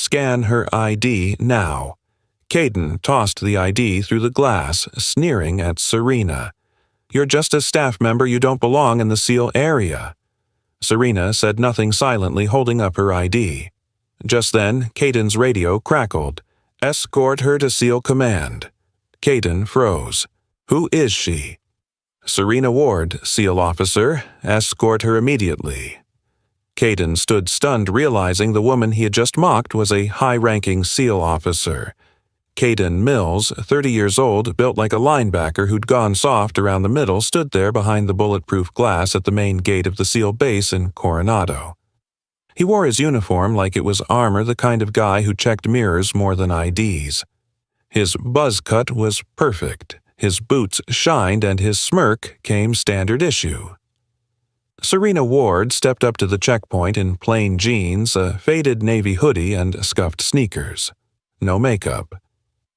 Scan her ID now. Caden tossed the ID through the glass, sneering at Serena. You're just a staff member, you don't belong in the SEAL area. Serena said nothing, silently holding up her ID. Just then, Caden's radio crackled. Escort her to SEAL Command. Caden froze. Who is she? Serena Ward, SEAL officer. Escort her immediately. Caden stood stunned, realizing the woman he had just mocked was a high-ranking SEAL officer. Caden Mills, 30 years old, built like a linebacker who'd gone soft around the middle, stood there behind the bulletproof glass at the main gate of the SEAL base in Coronado. He wore his uniform like it was armor, the kind of guy who checked mirrors more than IDs. His buzz cut was perfect, his boots shined, and his smirk came standard issue. Serena Ward stepped up to the checkpoint in plain jeans, a faded navy hoodie, and scuffed sneakers. No makeup.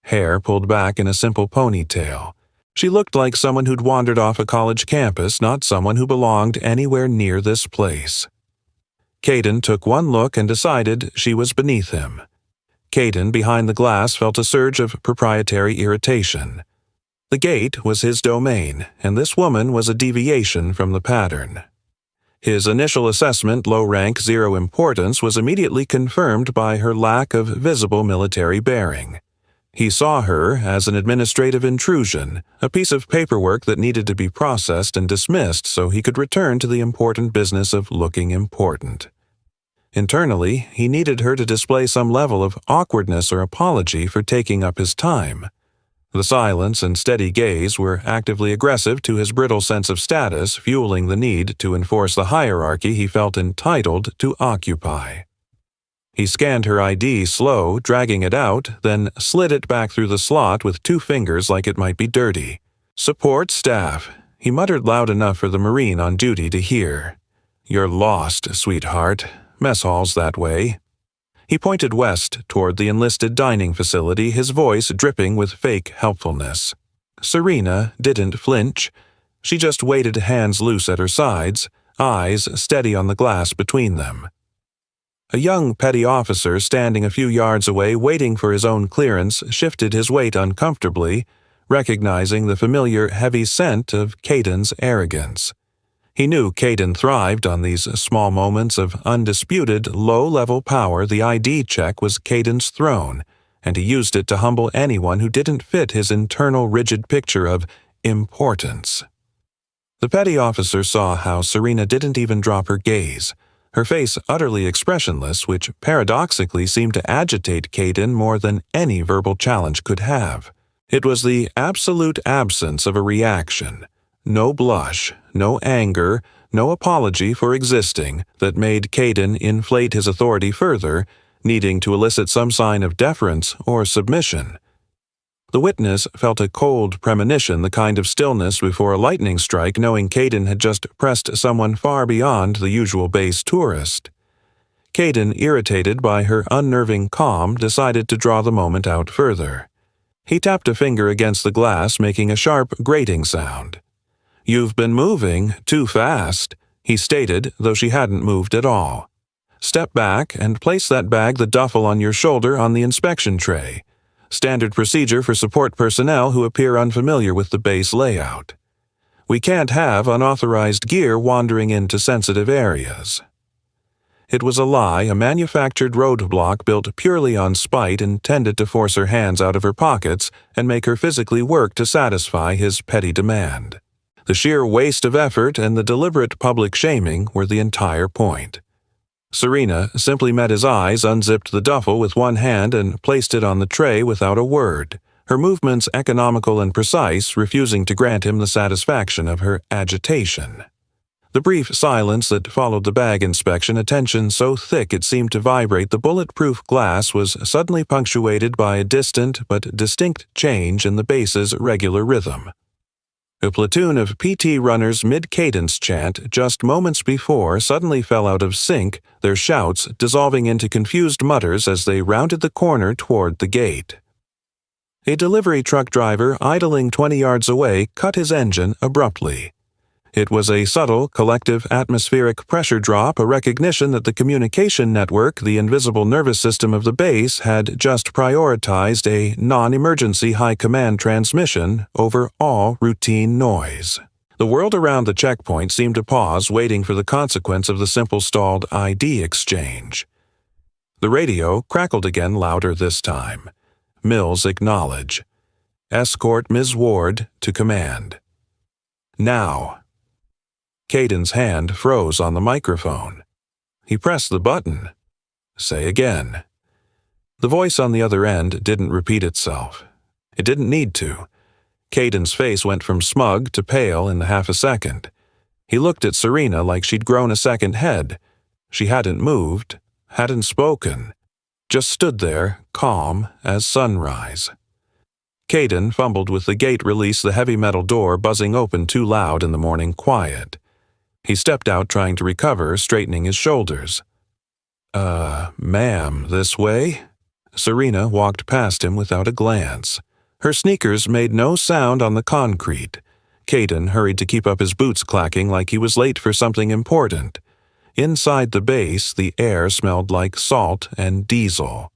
Hair pulled back in a simple ponytail. She looked like someone who'd wandered off a college campus, not someone who belonged anywhere near this place. Caden took one look and decided she was beneath him. Caden, behind the glass, felt a surge of proprietary irritation. The gate was his domain, and this woman was a deviation from the pattern. His initial assessment, low rank, zero importance, was immediately confirmed by her lack of visible military bearing. He saw her as an administrative intrusion, a piece of paperwork that needed to be processed and dismissed so he could return to the important business of looking important. Internally, he needed her to display some level of awkwardness or apology for taking up his time. The silence and steady gaze were actively aggressive to his brittle sense of status, fueling the need to enforce the hierarchy he felt entitled to occupy. He scanned her ID slow, dragging it out, then slid it back through the slot with 2 fingers like it might be dirty. Support staff, he muttered loud enough for the Marine on duty to hear. You're lost, sweetheart. Mess hall's that way. He pointed west toward the enlisted dining facility, his voice dripping with fake helpfulness. Serena didn't flinch. She just waited, hands loose at her sides, eyes steady on the glass between them. A young petty officer standing a few yards away waiting for his own clearance shifted his weight uncomfortably, recognizing the familiar heavy scent of Caden's arrogance. He knew Caden thrived on these small moments of undisputed, low-level power. The ID check was Caden's throne, and he used it to humble anyone who didn't fit his internal rigid picture of importance. The petty officer saw how Serena didn't even drop her gaze, her face utterly expressionless, which paradoxically seemed to agitate Caden more than any verbal challenge could have. It was the absolute absence of a reaction. No blush, no anger, no apology for existing that made Caden inflate his authority further, needing to elicit some sign of deference or submission. The witness felt a cold premonition, the kind of stillness before a lightning strike, knowing Caden had just pressed someone far beyond the usual base tourist. Caden, irritated by her unnerving calm, decided to draw the moment out further. He tapped a finger against the glass, making a sharp, grating sound. "You've been moving too fast," he stated, though she hadn't moved at all. "Step back and place that bag, the duffel on your shoulder, on the inspection tray. Standard procedure for support personnel who appear unfamiliar with the base layout. We can't have unauthorized gear wandering into sensitive areas." It was a lie, a manufactured roadblock built purely on spite, intended to force her hands out of her pockets and make her physically work to satisfy his petty demand. The sheer waste of effort and the deliberate public shaming were the entire point. Serena simply met his eyes, unzipped the duffel with one hand and placed it on the tray without a word, her movements economical and precise, refusing to grant him the satisfaction of her agitation. The brief silence that followed the bag inspection, a tension so thick it seemed to vibrate the bulletproof glass, was suddenly punctuated by a distant but distinct change in the base's regular rhythm. A platoon of PT runners mid-cadence chant just moments before suddenly fell out of sync, their shouts dissolving into confused mutters as they rounded the corner toward the gate. A delivery truck driver idling 20 yards away cut his engine abruptly. It was a subtle, collective atmospheric pressure drop, a recognition that the communication network, the invisible nervous system of the base, had just prioritized a non-emergency high-command transmission over all routine noise. The world around the checkpoint seemed to pause, waiting for the consequence of the simple stalled ID exchange. The radio crackled again, louder this time. Mills acknowledge. Escort Ms. Ward to command. Now. Caden's hand froze on the microphone. He pressed the button. Say again. The voice on the other end didn't repeat itself. It didn't need to. Caden's face went from smug to pale in half a second. He looked at Serena like she'd grown a second head. She hadn't moved, hadn't spoken, just stood there, calm as sunrise. Caden fumbled with the gate release, the heavy metal door buzzing open too loud in the morning quiet. He stepped out, trying to recover, straightening his shoulders. Ma'am, this way?" Serena walked past him without a glance. Her sneakers made no sound on the concrete. Caden hurried to keep up his boots clacking like he was late for something important. Inside the base, the air smelled like salt and diesel.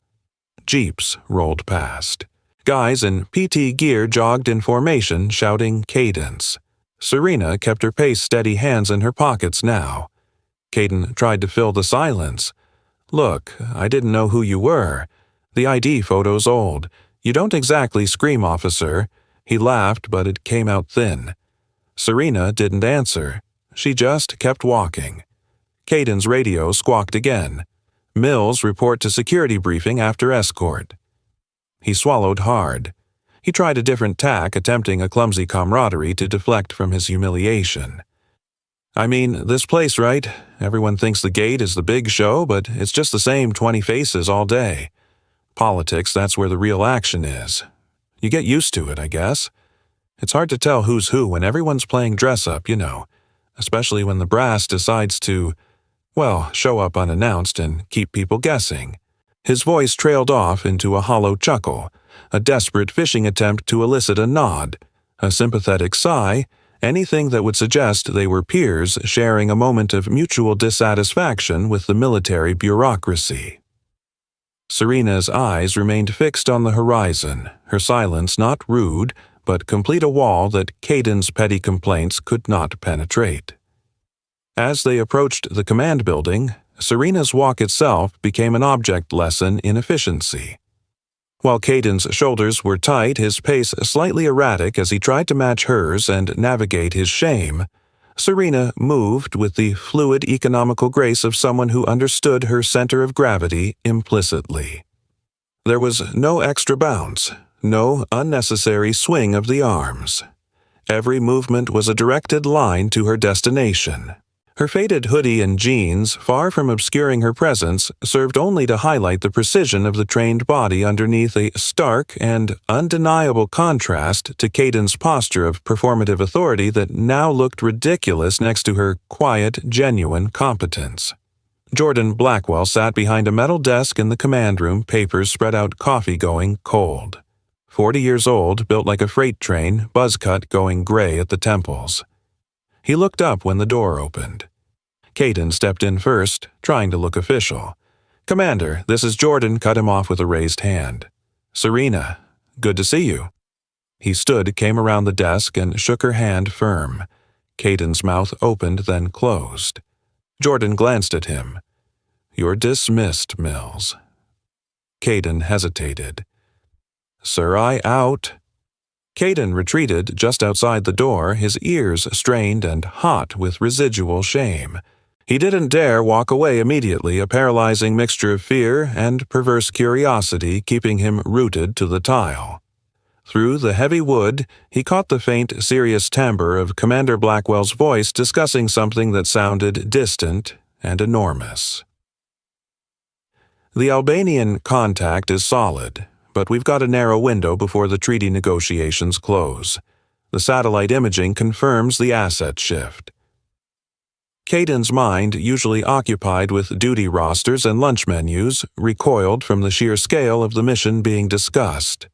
Jeeps rolled past. Guys in PT gear jogged in formation, shouting cadence. Serena kept her pace, steady, hands in her pockets now. Caden tried to fill the silence. "Look, I didn't know who you were. The ID photo's old. You don't exactly scream, officer." He laughed, but it came out thin. Serena didn't answer. She just kept walking. Caden's radio squawked again. Mills report to security briefing after escort. He swallowed hard. He tried a different tack, attempting a clumsy camaraderie to deflect from his humiliation. "I mean, this place, right? Everyone thinks the gate is the big show, but it's just the same 20 faces all day. Politics, that's where the real action is. You get used to it, I guess. It's hard to tell who's who when everyone's playing dress-up, you know, especially when the brass decides to, well, show up unannounced and keep people guessing." His voice trailed off into a hollow chuckle, a desperate fishing attempt to elicit a nod, a sympathetic sigh, anything that would suggest they were peers sharing a moment of mutual dissatisfaction with the military bureaucracy. Serena's eyes remained fixed on the horizon, her silence not rude, but complete a wall that Caden's petty complaints could not penetrate. As they approached the command building, Serena's walk itself became an object lesson in efficiency. While Caden's shoulders were tight, his pace slightly erratic as he tried to match hers and navigate his shame, Serena moved with the fluid, economical grace of someone who understood her center of gravity implicitly. There was no extra bounce, no unnecessary swing of the arms. Every movement was a directed line to her destination. Her faded hoodie and jeans, far from obscuring her presence, served only to highlight the precision of the trained body underneath, a stark and undeniable contrast to Caden's posture of performative authority that now looked ridiculous next to her quiet, genuine competence. Jordan Blackwell sat behind a metal desk in the command room, papers spread out, coffee going cold. 40 years old, built like a freight train, buzz cut going gray at the temples. He looked up when the door opened. Caden stepped in first, trying to look official. "Commander, this is Jordan," cut him off with a raised hand. "Serena, good to see you." He stood, came around the desk, and shook her hand firm. Caden's mouth opened, then closed. Jordan glanced at him. "You're dismissed, Mills." Caden hesitated. "Sir, I out." Caden retreated just outside the door, his ears strained and hot with residual shame. He didn't dare walk away immediately, a paralyzing mixture of fear and perverse curiosity keeping him rooted to the tile. Through the heavy wood, he caught the faint, serious timbre of Commander Blackwell's voice discussing something that sounded distant and enormous. "The Albanian contact is solid, but we've got a narrow window before the treaty negotiations close. The satellite imaging confirms the asset shift." Caden's mind, usually occupied with duty rosters and lunch menus, recoiled from the sheer scale of the mission being discussed.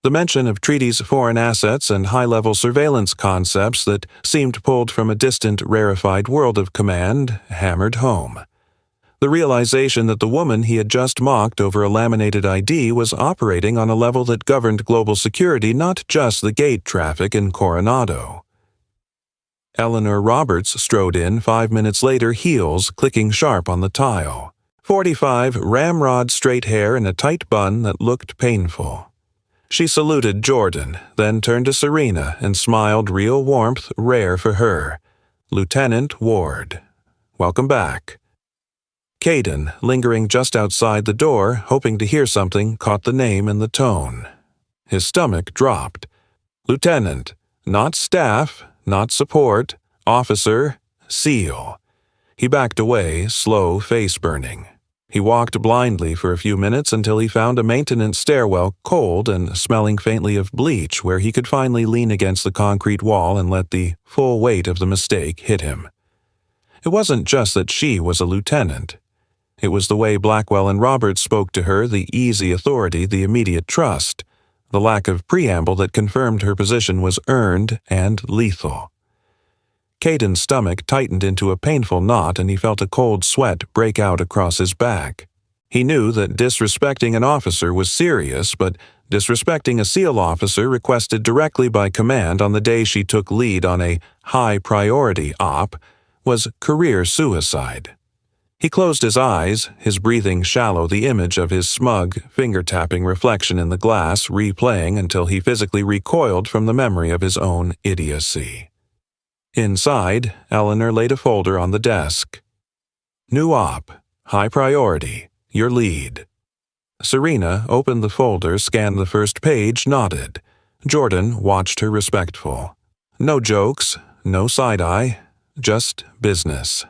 The mention of treaties, foreign assets, and high-level surveillance concepts that seemed pulled from a distant, rarefied world of command hammered home. The realization that the woman he had just mocked over a laminated ID was operating on a level that governed global security, not just the gate traffic in Coronado. Eleanor Roberts strode in 5 minutes later, heels clicking sharp on the tile. 45, ramrod straight hair in a tight bun that looked painful. She saluted Jordan, then turned to Serena and smiled, real warmth rare for her. "Lieutenant Ward. Welcome back." Caden, lingering just outside the door, hoping to hear something, caught the name and the tone. His stomach dropped. "Lieutenant, not staff, not support, officer, SEAL." He backed away, slow face burning. He walked blindly for a few minutes until he found a maintenance stairwell, cold and smelling faintly of bleach, where he could finally lean against the concrete wall and let the full weight of the mistake hit him. It wasn't just that she was a lieutenant. It was the way Blackwell and Roberts spoke to her, the easy authority, the immediate trust, the lack of preamble that confirmed her position was earned and lethal. Caden's stomach tightened into a painful knot and he felt a cold sweat break out across his back. He knew that disrespecting an officer was serious, but disrespecting a SEAL officer requested directly by command on the day she took lead on a high-priority op was career suicide. He closed his eyes, his breathing shallow, the image of his smug, finger-tapping reflection in the glass replaying until he physically recoiled from the memory of his own idiocy. Inside, Eleanor laid a folder on the desk. "New op, high priority, your lead." Serena opened the folder, scanned the first page, nodded. Jordan watched her respectful. No jokes, no side-eye, just business.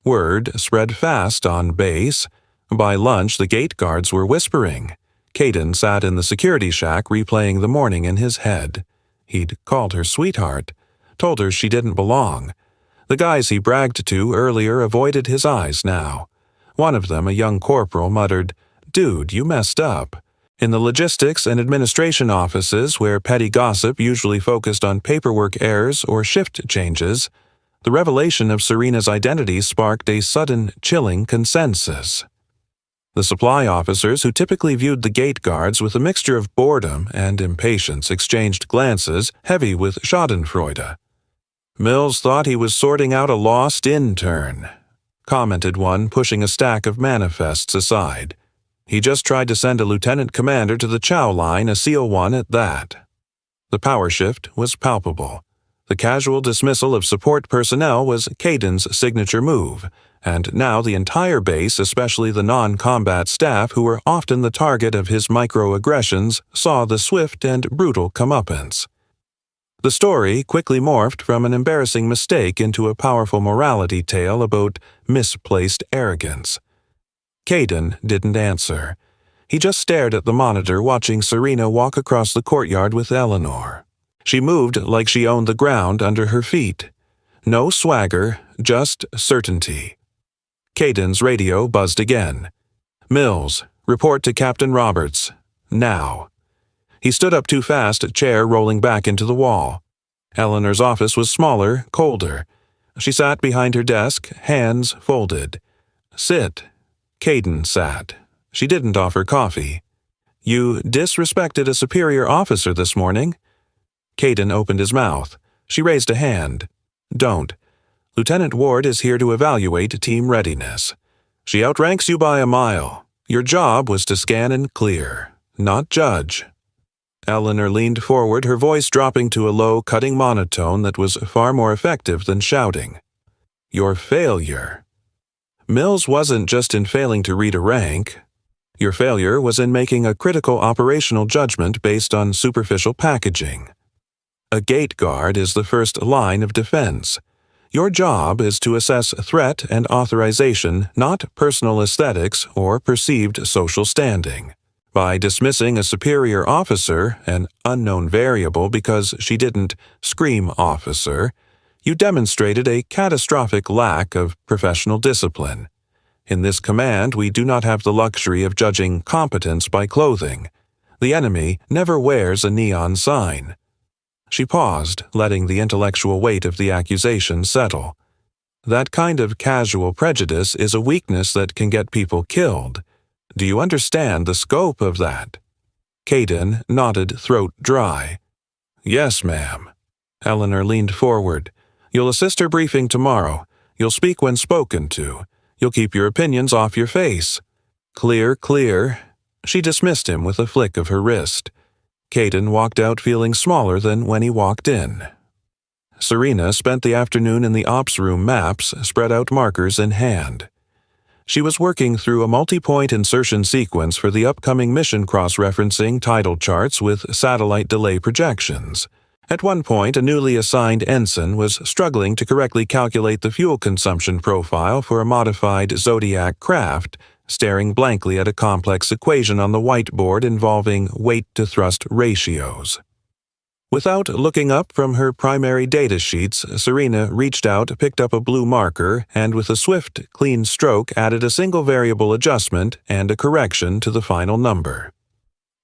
Word spread fast on base. By lunch, the gate guards were whispering. Caden sat in the security shack replaying the morning in his head. He'd called her sweetheart, told her she didn't belong. The guys he bragged to earlier avoided his eyes now. One of them, a young corporal, muttered, "Dude, you messed up." In the logistics and administration offices, where petty gossip usually focused on paperwork errors or shift changes, the revelation of Serena's identity sparked a sudden, chilling consensus. The supply officers, who typically viewed the gate guards with a mixture of boredom and impatience, exchanged glances heavy with schadenfreude. "Mills thought he was sorting out a lost intern," commented one, pushing a stack of manifests aside. "He just tried to send a lieutenant commander to the chow line, a SEAL one at that." The power shift was palpable. The casual dismissal of support personnel was Caden's signature move, and now the entire base, especially the non-combat staff who were often the target of his microaggressions, saw the swift and brutal comeuppance. The story quickly morphed from an embarrassing mistake into a powerful morality tale about misplaced arrogance. Caden didn't answer. He just stared at the monitor, watching Serena walk across the courtyard with Eleanor. She moved like she owned the ground under her feet. No swagger, just certainty. Caden's radio buzzed again. "Mills, report to Captain Roberts. Now." He stood up too fast, chair rolling back into the wall. Eleanor's office was smaller, colder. She sat behind her desk, hands folded. "Sit." Caden sat. She didn't offer coffee. "You disrespected a superior officer this morning?" Caden opened his mouth. She raised a hand. "Don't. Lieutenant Ward is here to evaluate team readiness. She outranks you by a mile. Your job was to scan and clear, not judge." Eleanor leaned forward, her voice dropping to a low, cutting monotone that was far more effective than shouting. "Your failure. Mills wasn't just in failing to read a rank. Your failure was in making a critical operational judgment based on superficial packaging. A gate guard is the first line of defense. Your job is to assess threat and authorization, not personal aesthetics or perceived social standing. By dismissing a superior officer, an unknown variable because she didn't scream officer, you demonstrated a catastrophic lack of professional discipline. In this command, we do not have the luxury of judging competence by clothing. The enemy never wears a neon sign. She paused, letting the intellectual weight of the accusation settle. That kind of casual prejudice is a weakness that can get people killed. Do you understand the scope of that? Caden nodded, throat dry. Yes, ma'am. Eleanor leaned forward. You'll assist her briefing tomorrow. You'll speak when spoken to. You'll keep your opinions off your face. Clear, clear. She dismissed him with a flick of her wrist. Caden walked out feeling smaller than when he walked in. Serena spent the afternoon in the ops room, maps spread out, markers in hand. She was working through a multi-point insertion sequence for the upcoming mission cross-referencing tidal charts with satellite delay projections. At one point, a newly assigned ensign was struggling to correctly calculate the fuel consumption profile for a modified Zodiac craft, staring blankly at a complex equation on the whiteboard involving weight-to-thrust ratios. Without looking up from her primary data sheets, Serena reached out, picked up a blue marker, and with a swift, clean stroke added a single variable adjustment and a correction to the final number.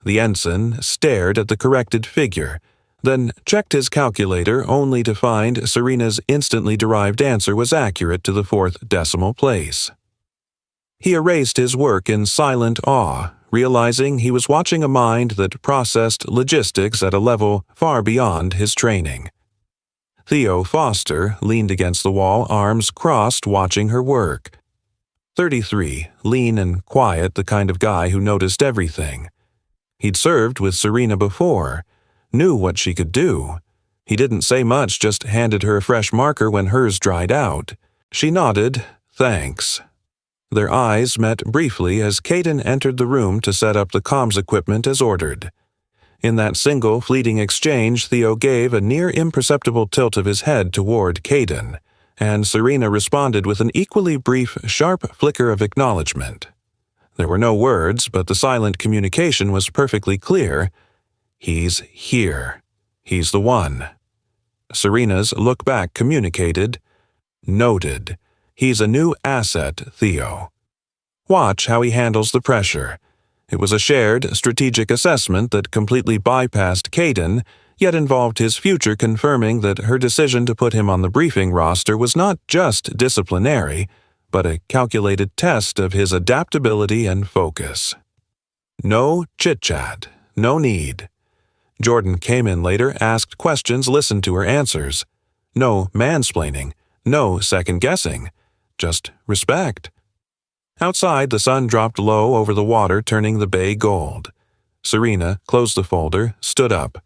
The ensign stared at the corrected figure, then checked his calculator only to find Serena's instantly derived answer was accurate to the 4th decimal place. He erased his work in silent awe, realizing he was watching a mind that processed logistics at a level far beyond his training. Theo Foster leaned against the wall, arms crossed, watching her work. 33, lean and quiet, the kind of guy who noticed everything. He'd served with Serena before, knew what she could do. He didn't say much, just handed her a fresh marker when hers dried out. She nodded, thanks. Their eyes met briefly as Caden entered the room to set up the comms equipment as ordered. In that single, fleeting exchange, Theo gave a near imperceptible tilt of his head toward Caden, and Serena responded with an equally brief, sharp flicker of acknowledgement. There were no words, but the silent communication was perfectly clear. He's here. He's the one. Serena's look back communicated, noted. He's a new asset, Theo. Watch how he handles the pressure. It was a shared, strategic assessment that completely bypassed Caden, yet involved his future, confirming that her decision to put him on the briefing roster was not just disciplinary, but a calculated test of his adaptability and focus. No chit-chat. No need. Jordan came in later, asked questions, listened to her answers. No mansplaining. No second-guessing. Just respect. Outside, the sun dropped low over the water, turning the bay gold. Serena closed the folder, stood up.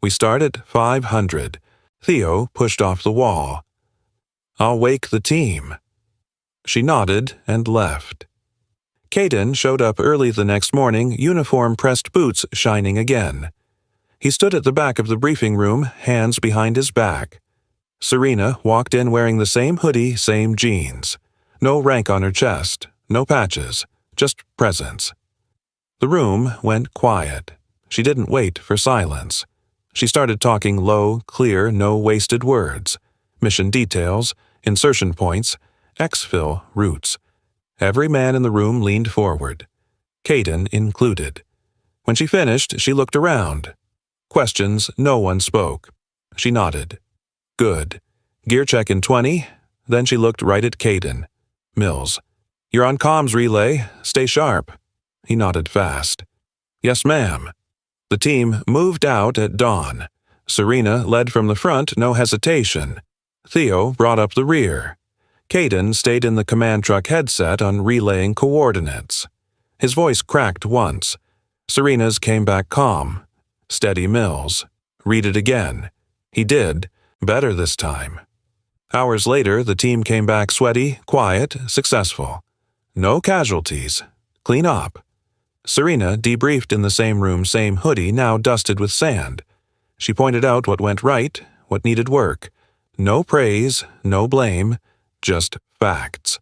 We start at 500. Theo pushed off the wall. I'll wake the team. She nodded and left. Caden showed up early the next morning, uniform-pressed boots shining again. He stood at the back of the briefing room, hands behind his back. Serena walked in wearing the same hoodie, same jeans. No rank on her chest, no patches, just presence. The room went quiet. She didn't wait for silence. She started talking low, clear, no wasted words. Mission details, insertion points, exfil routes. Every man in the room leaned forward. Caden included. When she finished, she looked around. Questions, no one spoke. She nodded. Good. Gear check in 20. Then she looked right at Caden. Mills. You're on comms relay. Stay sharp. He nodded fast. Yes, ma'am. The team moved out at dawn. Serena led from the front, no hesitation. Theo brought up the rear. Caden stayed in the command truck headset on relaying coordinates. His voice cracked once. Serena's came back calm. Steady Mills. Read it again. He did. Better this time. Hours later, the team came back sweaty, quiet, successful. No casualties. Clean up. Serena debriefed in the same room, same hoodie, now dusted with sand. She pointed out what went right, what needed work. No praise, no blame, just facts.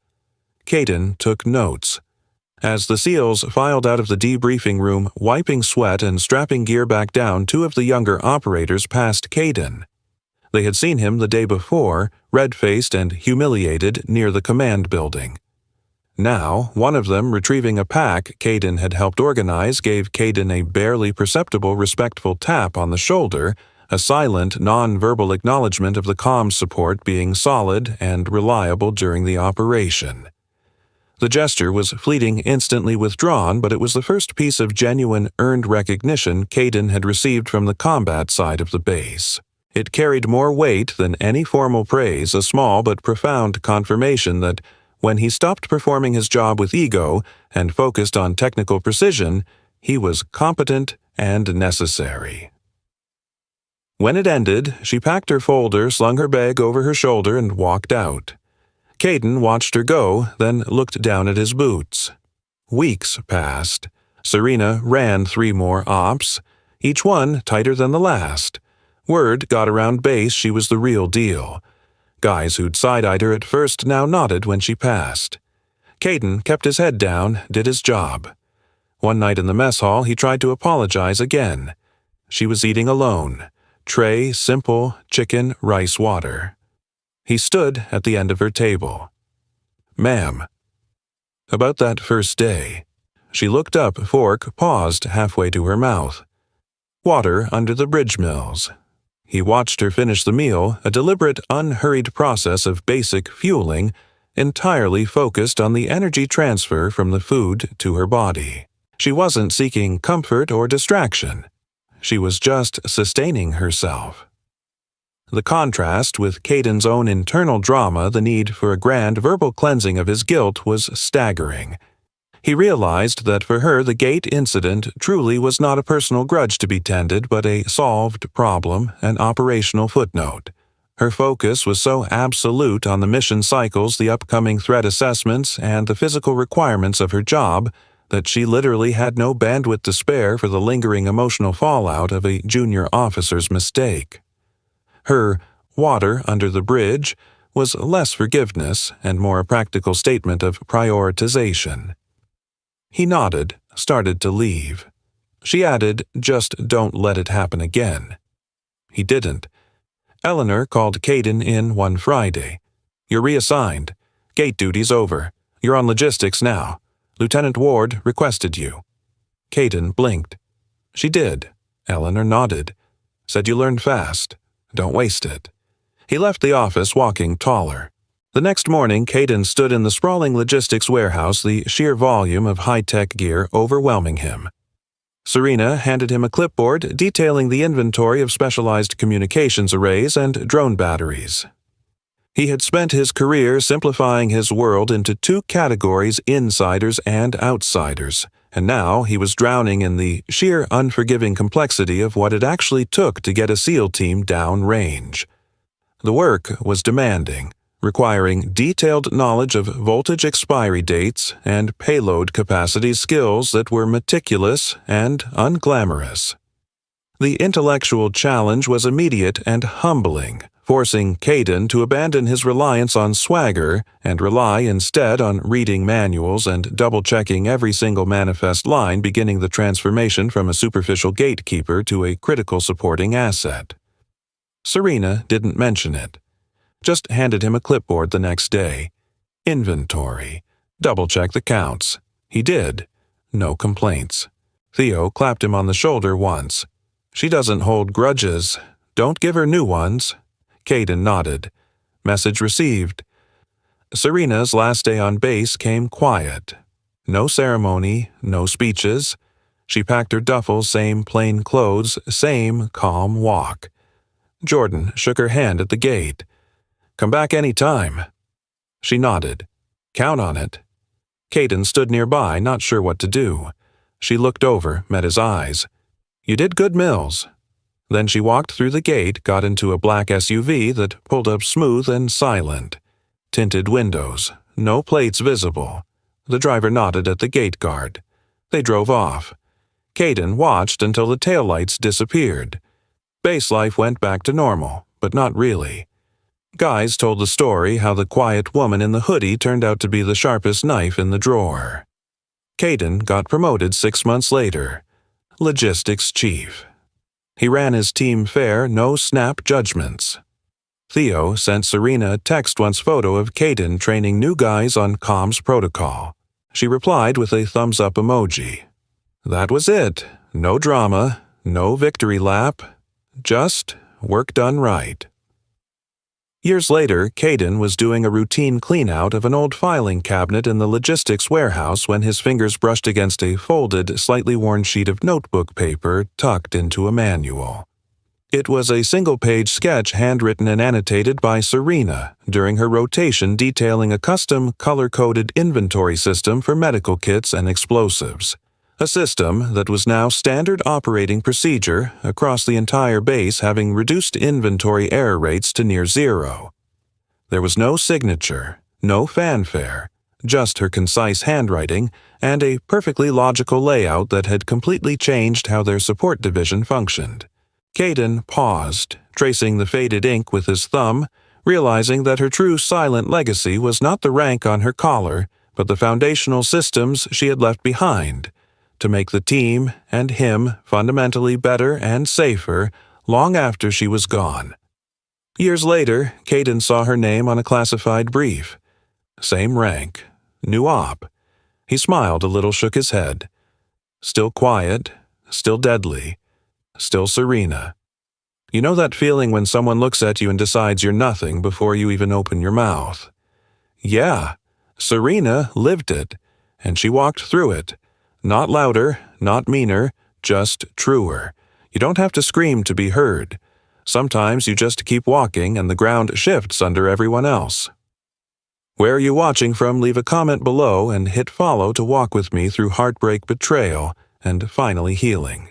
Caden took notes. As the SEALs filed out of the debriefing room, wiping sweat and strapping gear back down, two of the younger operators passed Caden. They had seen him the day before, red-faced and humiliated, near the command building. Now, one of them, retrieving a pack Caden had helped organize, gave Caden a barely perceptible respectful tap on the shoulder, a silent, non-verbal acknowledgement of the comms support being solid and reliable during the operation. The gesture was fleeting, instantly withdrawn, but it was the first piece of genuine, earned recognition Caden had received from the combat side of the base. It carried more weight than any formal praise, a small but profound confirmation that, when he stopped performing his job with ego and focused on technical precision, he was competent and necessary. When it ended, she packed her folder, slung her bag over her shoulder, and walked out. Caden watched her go, then looked down at his boots. Weeks passed. Serena ran 3 more ops, each one tighter than the last. Word got around base she was the real deal. Guys who'd side-eyed her at first now nodded when she passed. Caden kept his head down, did his job. One night in the mess hall, he tried to apologize again. She was eating alone. Tray, simple, chicken, rice, water. He stood at the end of her table. "Ma'am." About that first day. She looked up, fork paused halfway to her mouth. Water under the bridge mills. He watched her finish the meal, a deliberate, unhurried process of basic fueling, entirely focused on the energy transfer from the food to her body. She wasn't seeking comfort or distraction. She was just sustaining herself. The contrast with Caden's own internal drama, the need for a grand verbal cleansing of his guilt, was staggering. He realized that for her the gate incident truly was not a personal grudge to be tended, but a solved problem, an operational footnote. Her focus was so absolute on the mission cycles, the upcoming threat assessments, and the physical requirements of her job that she literally had no bandwidth to spare for the lingering emotional fallout of a junior officer's mistake. Her water under the bridge was less forgiveness and more a practical statement of prioritization. He nodded, started to leave. She added, "Just don't let it happen again." He didn't. Eleanor called Caden in one Friday. "You're reassigned. Gate duty's over. You're on logistics now. Lieutenant Ward requested you." Caden blinked. "She did." Eleanor nodded. "Said you learned fast. Don't waste it." He left the office, walking taller. The next morning, Caden stood in the sprawling logistics warehouse, the sheer volume of high-tech gear overwhelming him. Serena handed him a clipboard detailing the inventory of specialized communications arrays and drone batteries. He had spent his career simplifying his world into 2 categories, insiders and outsiders, and now he was drowning in the sheer unforgiving complexity of what it actually took to get a SEAL team downrange. The work was demanding, requiring detailed knowledge of voltage expiry dates and payload capacity, skills that were meticulous and unglamorous. The intellectual challenge was immediate and humbling, forcing Caden to abandon his reliance on swagger and rely instead on reading manuals and double-checking every single manifest line, beginning the transformation from a superficial gatekeeper to a critical supporting asset. Serena didn't mention it. Just handed him a clipboard the next day. Inventory. Double-check the counts. He did. No complaints. Theo clapped him on the shoulder once. "She doesn't hold grudges. Don't give her new ones." Caden nodded. Message received. Serena's last day on base came quiet. No ceremony, no speeches. She packed her duffel, same plain clothes, same calm walk. Jordan shook her hand at the gate. "Come back any time." She nodded. "Count on it." Caden stood nearby, not sure what to do. She looked over, met his eyes. "You did good, Mills." Then she walked through the gate, got into a black SUV that pulled up smooth and silent. Tinted windows, no plates visible. The driver nodded at the gate guard. They drove off. Caden watched until the taillights disappeared. Base life went back to normal, but not really. Guys told the story how the quiet woman in the hoodie turned out to be the sharpest knife in the drawer. Caden got promoted 6 months later. Logistics chief. He ran his team fair, no snap judgments. Theo sent Serena a text once photo of Caden training new guys on comms protocol. She replied with a thumbs-up emoji. That was it. No drama, no victory lap, just work done right. Years later, Caden was doing a routine clean-out of an old filing cabinet in the logistics warehouse when his fingers brushed against a folded, slightly worn sheet of notebook paper tucked into a manual. It was a single-page sketch handwritten and annotated by Serena during her rotation detailing a custom color-coded inventory system for medical kits and explosives. A system that was now standard operating procedure across the entire base, having reduced inventory error rates to near zero. There was no signature, no fanfare, just her concise handwriting and a perfectly logical layout that had completely changed how their support division functioned. Caden paused, tracing the faded ink with his thumb, realizing that her true silent legacy was not the rank on her collar, but the foundational systems she had left behind, to make the team and him fundamentally better and safer long after she was gone. Years later, Caden saw her name on a classified brief. Same rank, new op. He smiled a little, shook his head. Still quiet, still deadly. Still Serena. You know that feeling when someone looks at you and decides you're nothing before you even open your mouth? Yeah, Serena lived it, and she walked through it. Not louder, not meaner, just truer. You don't have to scream to be heard. Sometimes you just keep walking and the ground shifts under everyone else. Where are you watching from? Leave a comment below and hit follow to walk with me through heartbreak, betrayal, and finally healing.